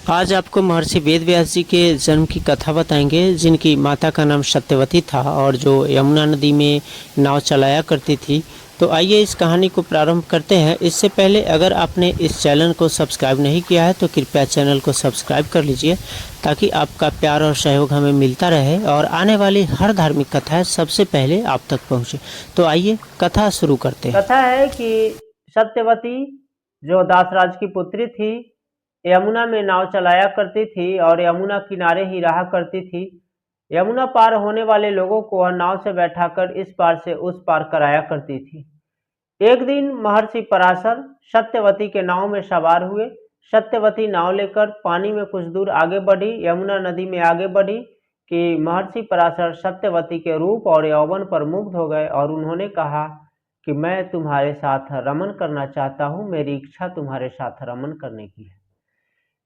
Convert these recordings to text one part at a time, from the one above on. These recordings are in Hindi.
आज आपको महर्षि वेद व्यास जी के जन्म की कथा बताएंगे, जिनकी माता का नाम सत्यवती था और जो यमुना नदी में नाव चलाया करती थी। तो आइए इस कहानी को प्रारंभ करते हैं। इससे पहले अगर आपने इस चैनल को सब्सक्राइब नहीं किया है तो कृपया चैनल को सब्सक्राइब कर लीजिए, ताकि आपका प्यार और सहयोग हमें मिलता रहे और आने वाली हर धार्मिक कथा सबसे पहले आप तक पहुँचे। तो आइए कथा शुरू करते हैं। कथा है कि सत्यवती जो दासराज की पुत्री थी, यमुना में नाव चलाया करती थी और यमुना किनारे ही रहा करती थी। यमुना पार होने वाले लोगों को वह नाव से बैठाकर इस पार से उस पार कराया करती थी। एक दिन महर्षि पराशर सत्यवती के नाव में सवार हुए। सत्यवती नाव लेकर पानी में कुछ दूर आगे बढ़ी, यमुना नदी में आगे बढ़ी कि महर्षि पराशर सत्यवती के रूप और यौवन पर मुग्ध हो गए और उन्होंने कहा कि मैं तुम्हारे साथ रमन करना चाहता हूँ, मेरी इच्छा तुम्हारे साथ रमन करने की है।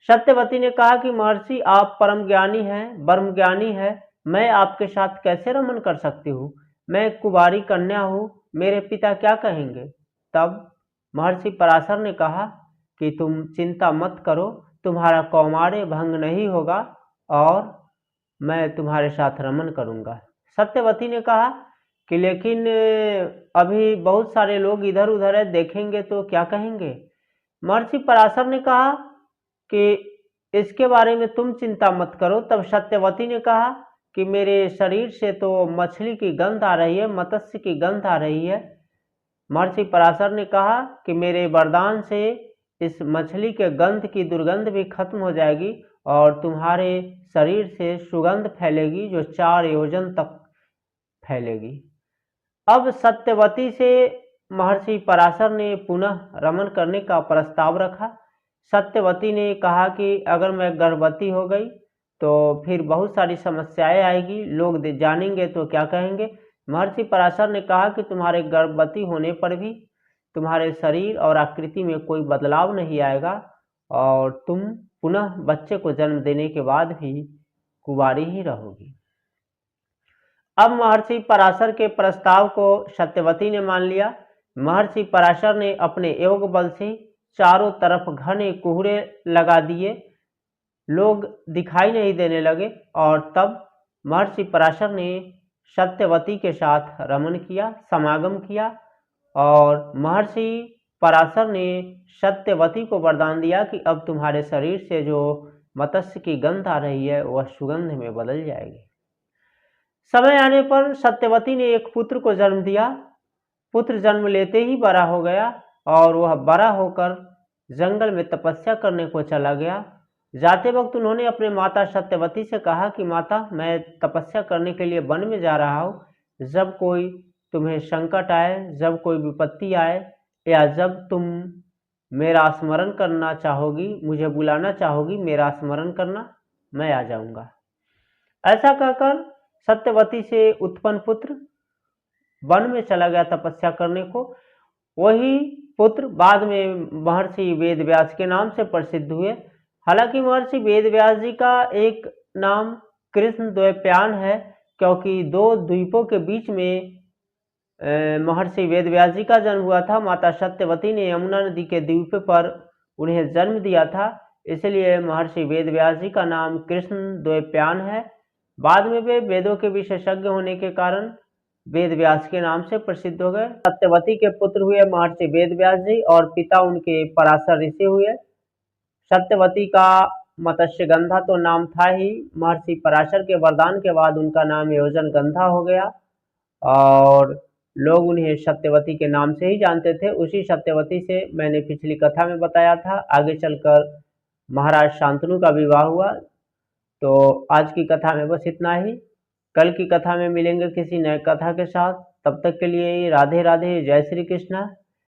सत्यवती ने कहा कि महर्षि, आप परम ज्ञानी हैं, ब्रह्म ज्ञानी है, मैं आपके साथ कैसे रमन कर सकती हूँ? मैं कुंवारी कन्या हूँ, मेरे पिता क्या कहेंगे? तब महर्षि पराशर ने कहा कि तुम चिंता मत करो, तुम्हारा कौमार्य भंग नहीं होगा और मैं तुम्हारे साथ रमन करूंगा। सत्यवती ने कहा कि लेकिन अभी बहुत सारे लोग इधर उधर है, देखेंगे तो क्या कहेंगे? महर्षि पराशर ने कहा कि इसके बारे में तुम चिंता मत करो। तब सत्यवती ने कहा कि मेरे शरीर से तो मछली की गंध आ रही है, मत्स्य की गंध आ रही है। महर्षि पराशर ने कहा कि मेरे वरदान से इस मछली के गंध की दुर्गंध भी खत्म हो जाएगी और तुम्हारे शरीर से सुगंध फैलेगी जो 4 योजन तक फैलेगी। अब सत्यवती से महर्षि पराशर ने पुनः रमन करने का प्रस्ताव रखा। सत्यवती ने कहा कि अगर मैं गर्भवती हो गई तो फिर बहुत सारी समस्याएं आएगी, लोग जानेंगे तो क्या कहेंगे? महर्षि पराशर ने कहा कि तुम्हारे गर्भवती होने पर भी तुम्हारे शरीर और आकृति में कोई बदलाव नहीं आएगा और तुम पुनः बच्चे को जन्म देने के बाद भी कुंवारी ही रहोगी। अब महर्षि पराशर के प्रस्ताव को सत्यवती ने मान लिया। महर्षि पराशर ने अपने योग बल से चारों तरफ घने कोहरे लगा दिए, लोग दिखाई नहीं देने लगे और तब महर्षि पराशर ने सत्यवती के साथ रमन किया, समागम किया और महर्षि पराशर ने सत्यवती को वरदान दिया कि अब तुम्हारे शरीर से जो मत्स्य की गंध आ रही है वह सुगंध में बदल जाएगी। समय आने पर सत्यवती ने एक पुत्र को जन्म दिया। पुत्र जन्म लेते ही बड़ा हो गया और वह बड़ा होकर जंगल में तपस्या करने को चला गया। जाते वक्त उन्होंने अपने माता सत्यवती से कहा कि माता, मैं तपस्या करने के लिए वन में जा रहा हूँ। जब कोई तुम्हें संकट आए, जब कोई विपत्ति आए या जब तुम मेरा स्मरण करना चाहोगी, मुझे बुलाना चाहोगी, मेरा स्मरण करना, मैं आ जाऊंगा। ऐसा कहकर सत्यवती से उत्पन्न पुत्र वन में चला गया तपस्या करने को। वही पुत्र बाद में महर्षि वेदव्यास के नाम से प्रसिद्ध हुए। हालांकि महर्षि वेदव्यास जी का एक नाम कृष्ण द्वैपायन है, क्योंकि दो द्वीपों के बीच में महर्षि वेदव्यास जी का जन्म हुआ था। माता सत्यवती ने यमुना नदी के द्वीप पर उन्हें जन्म दिया था, इसलिए महर्षि वेदव्यास जी का नाम कृष्ण द्वैपायन है। बाद में वे वेदों के विशेषज्ञ होने के कारण वेद व्यास के नाम से प्रसिद्ध हो गए। सत्यवती के पुत्र हुए महर्षि वेद व्यास जी और पिता उनके पराशर ऋषि हुए। सत्यवती का मत्स्यगंधा तो नाम था ही, महर्षि पराशर के वरदान के बाद उनका नाम योजन गंधा हो गया और लोग उन्हें सत्यवती के नाम से ही जानते थे। उसी सत्यवती से मैंने पिछली कथा में बताया था आगे चलकर महाराज शांतनु का विवाह हुआ। तो आज की कथा में बस इतना ही। कल की कथा में मिलेंगे किसी नए कथा के साथ। तब तक के लिए राधे राधे, जय श्री कृष्णा।